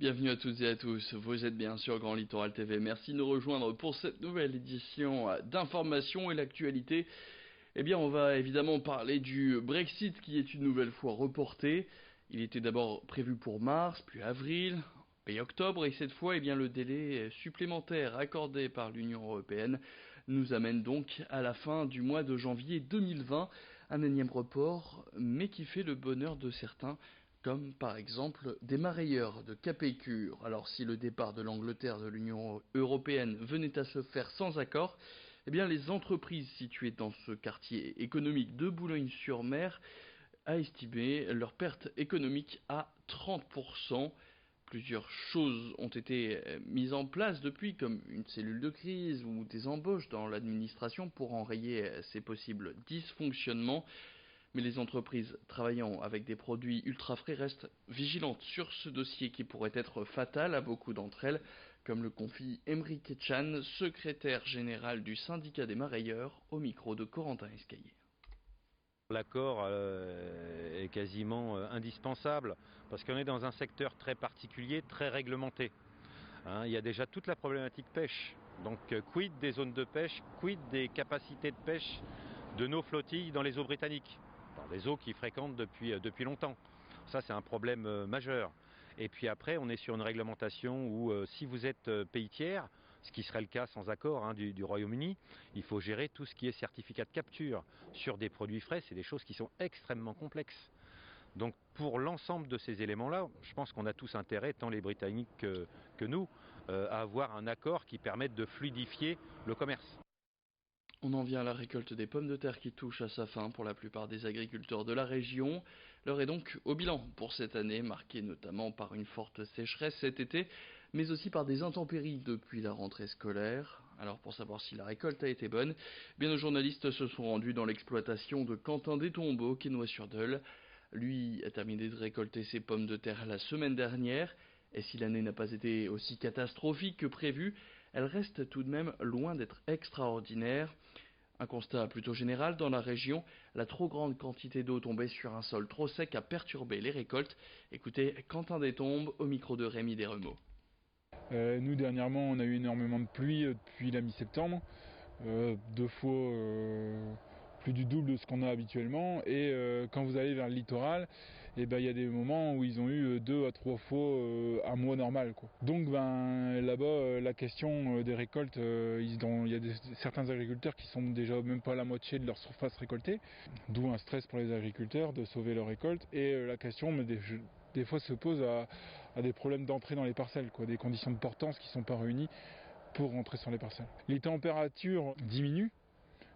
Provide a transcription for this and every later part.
Bienvenue à toutes et à tous, vous êtes bien sur Grand Littoral TV, merci de nous rejoindre pour cette nouvelle édition d'information et l'actualité. Eh bien on va évidemment parler du Brexit qui est une nouvelle fois reporté. Il était d'abord prévu pour mars, puis avril, puis octobre et cette fois eh bien, le délai supplémentaire accordé par l'Union Européenne nous amène donc à la fin du mois de janvier 2020, un énième report mais qui fait le bonheur de certains, comme par exemple des marailleurs de Capécure. Alors si le départ de l'Angleterre de l'Union européenne venait à se faire sans accord, eh bien les entreprises situées dans ce quartier économique de Boulogne-sur-Mer a estimé leur perte économique à 30%. Plusieurs choses ont été mises en place depuis, comme une cellule de crise ou des embauches dans l'administration pour enrayer ces possibles dysfonctionnements. Mais les entreprises travaillant avec des produits ultra frais restent vigilantes sur ce dossier qui pourrait être fatal à beaucoup d'entre elles, comme le confie Emeric Chan, secrétaire général du syndicat des marailleurs, au micro de Corentin Escaillé. L'accord est quasiment indispensable parce qu'on est dans un secteur très particulier, très réglementé. Il y a déjà toute la problématique pêche. Donc quid des zones de pêche, quid des capacités de pêche de nos flottilles dans les eaux britanniques, dans des eaux qui fréquentent depuis longtemps. Ça c'est un problème majeur. Et puis après on est sur une réglementation où si vous êtes pays tiers, ce qui serait le cas sans accord du Royaume-Uni, il faut gérer tout ce qui est certificat de capture sur des produits frais, c'est des choses qui sont extrêmement complexes. Donc pour l'ensemble de ces éléments-là, je pense qu'on a tous intérêt, tant les Britanniques que nous, à avoir un accord qui permette de fluidifier le commerce. On en vient à la récolte des pommes de terre qui touche à sa fin pour la plupart des agriculteurs de la région. L'heure est donc au bilan pour cette année, marquée notamment par une forte sécheresse cet été, mais aussi par des intempéries depuis la rentrée scolaire. Alors pour savoir si la récolte a été bonne, nos journalistes se sont rendus dans l'exploitation de Quentin Detombe au Quesnoy-sur-Dole. Lui a terminé de récolter ses pommes de terre la semaine dernière, et si l'année n'a pas été aussi catastrophique que prévu, elle reste tout de même loin d'être extraordinaire. Un constat plutôt général dans la région, la trop grande quantité d'eau tombée sur un sol trop sec a perturbé les récoltes. Écoutez Quentin Detombe au micro de Rémi Desremeaux. Nous dernièrement on a eu énormément de pluie depuis la mi-septembre, deux fois plus du double de ce qu'on a habituellement, et quand vous allez vers le littoral, il y a des moments où ils ont eu deux à trois fois un mois normal, quoi. Donc là-bas la question des récoltes, il y a certains agriculteurs qui sont déjà même pas à la moitié de leur surface récoltée, d'où un stress pour les agriculteurs de sauver leur récolte, et la question des fois se pose à des problèmes d'entrée dans les parcelles, quoi, des conditions de portance qui ne sont pas réunies pour rentrer sur les parcelles. Les températures diminuent,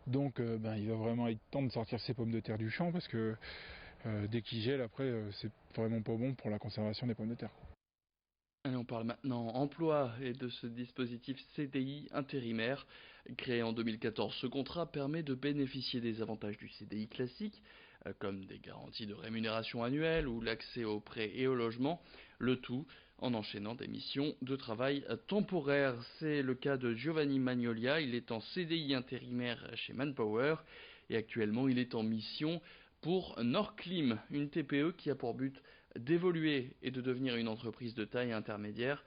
donc il va vraiment être temps de sortir ces pommes de terre du champ parce que dès qu'ils gèlent après c'est vraiment pas bon pour la conservation des pommes de terre. Allez, on parle maintenant emploi et de ce dispositif CDI intérimaire. Créé en 2014, ce contrat permet de bénéficier des avantages du CDI classique, comme des garanties de rémunération annuelle ou l'accès aux prêts et au logement, le tout en enchaînant des missions de travail temporaires. C'est le cas de Giovanni Magnolia, il est en CDI intérimaire chez Manpower et actuellement il est en mission pour Norclim, une TPE qui a pour but d'évoluer et de devenir une entreprise de taille intermédiaire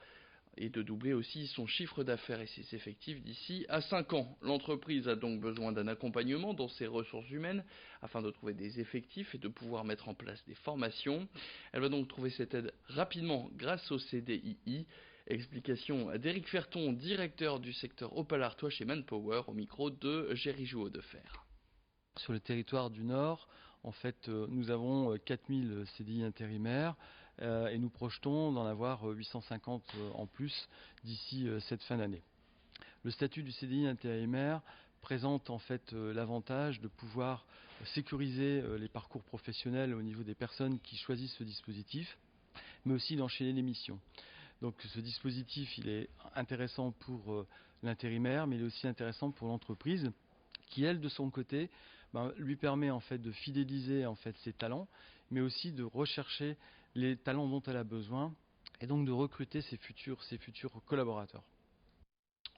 et de doubler aussi son chiffre d'affaires et ses effectifs d'ici à 5 ans. L'entreprise a donc besoin d'un accompagnement dans ses ressources humaines afin de trouver des effectifs et de pouvoir mettre en place des formations. Elle va donc trouver cette aide rapidement grâce au CDII. Explication d'Éric Ferton, directeur du secteur Opal-Artois chez Manpower, au micro de Géry Jouot de Fer. Sur le territoire du Nord, en fait, nous avons 4000 CDI intérimaires et nous projetons d'en avoir 850 en plus d'ici cette fin d'année. Le statut du CDI intérimaire présente en fait l'avantage de pouvoir sécuriser les parcours professionnels au niveau des personnes qui choisissent ce dispositif, mais aussi d'enchaîner les missions. Donc ce dispositif, il est intéressant pour l'intérimaire, mais il est aussi intéressant pour l'entreprise qui, elle, de son côté, lui permet en fait de fidéliser en fait ses talents, mais aussi de rechercher les talents dont elle a besoin et donc de recruter ses futurs collaborateurs.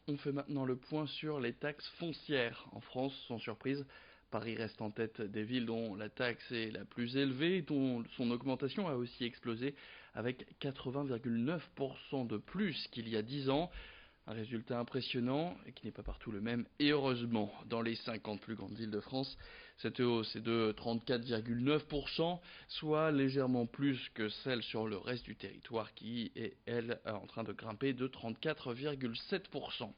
On fait maintenant le point sur les taxes foncières. En France, sans surprise, Paris reste en tête des villes dont la taxe est la plus élevée, dont son augmentation a aussi explosé avec 80,9% de plus qu'il y a 10 ans. Un résultat impressionnant et qui n'est pas partout le même, et heureusement. Dans les 50 plus grandes villes de France, cette hausse est de 34,9%, soit légèrement plus que celle sur le reste du territoire qui est, elle, en train de grimper de 34,7%.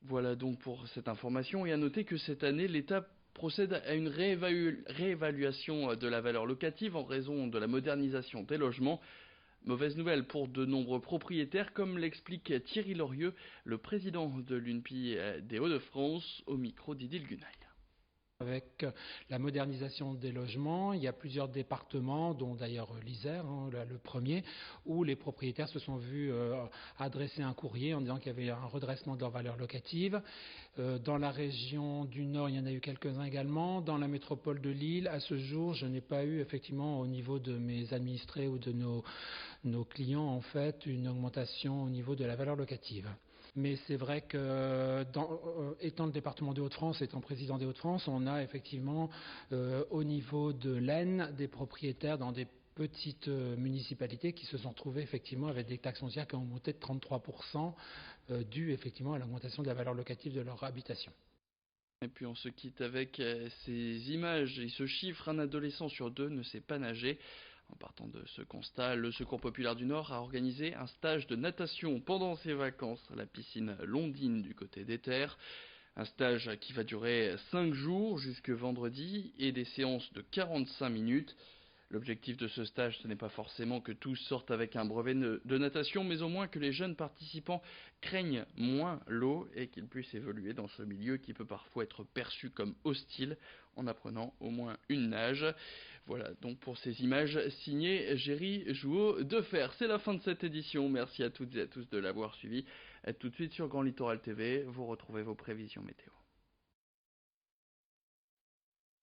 Voilà donc pour cette information, et à noter que cette année, l'État procède à une réévaluation de la valeur locative en raison de la modernisation des logements. Mauvaise nouvelle pour de nombreux propriétaires, comme l'explique Thierry Lorieux, le président de l'UNPI des Hauts-de-France, au micro d'Idil Gunaï. Avec la modernisation des logements, il y a plusieurs départements, dont d'ailleurs l'Isère, le premier, où les propriétaires se sont vus adresser un courrier en disant qu'il y avait un redressement de leur valeur locative. Dans la région du Nord, il y en a eu quelques-uns également. Dans la métropole de Lille, à ce jour, je n'ai pas eu effectivement au niveau de mes administrés ou de nos clients en fait une augmentation au niveau de la valeur locative. Mais c'est vrai que, étant le département des Hauts-de-France, étant président des Hauts-de-France, on a effectivement au niveau de l'Aisne des propriétaires dans des petites municipalités qui se sont trouvées effectivement avec des taxes foncières qui ont monté de 33%, dû effectivement à l'augmentation de la valeur locative de leur habitation. Et puis on se quitte avec ces images et ce chiffre: un adolescent sur 2 ne sait pas nager. En partant de ce constat, le Secours populaire du Nord a organisé un stage de natation pendant ses vacances à la piscine Londine du côté des Terres. Un stage qui va durer 5 jours jusque vendredi et des séances de 45 minutes. L'objectif de ce stage, ce n'est pas forcément que tous sortent avec un brevet de natation, mais au moins que les jeunes participants craignent moins l'eau et qu'ils puissent évoluer dans ce milieu qui peut parfois être perçu comme hostile en apprenant au moins une nage. Voilà donc pour ces images signées Géry Jouot de Fer. C'est la fin de cette édition. Merci à toutes et à tous de l'avoir suivi. Tout de suite sur Grand Littoral TV, vous retrouvez vos prévisions météo.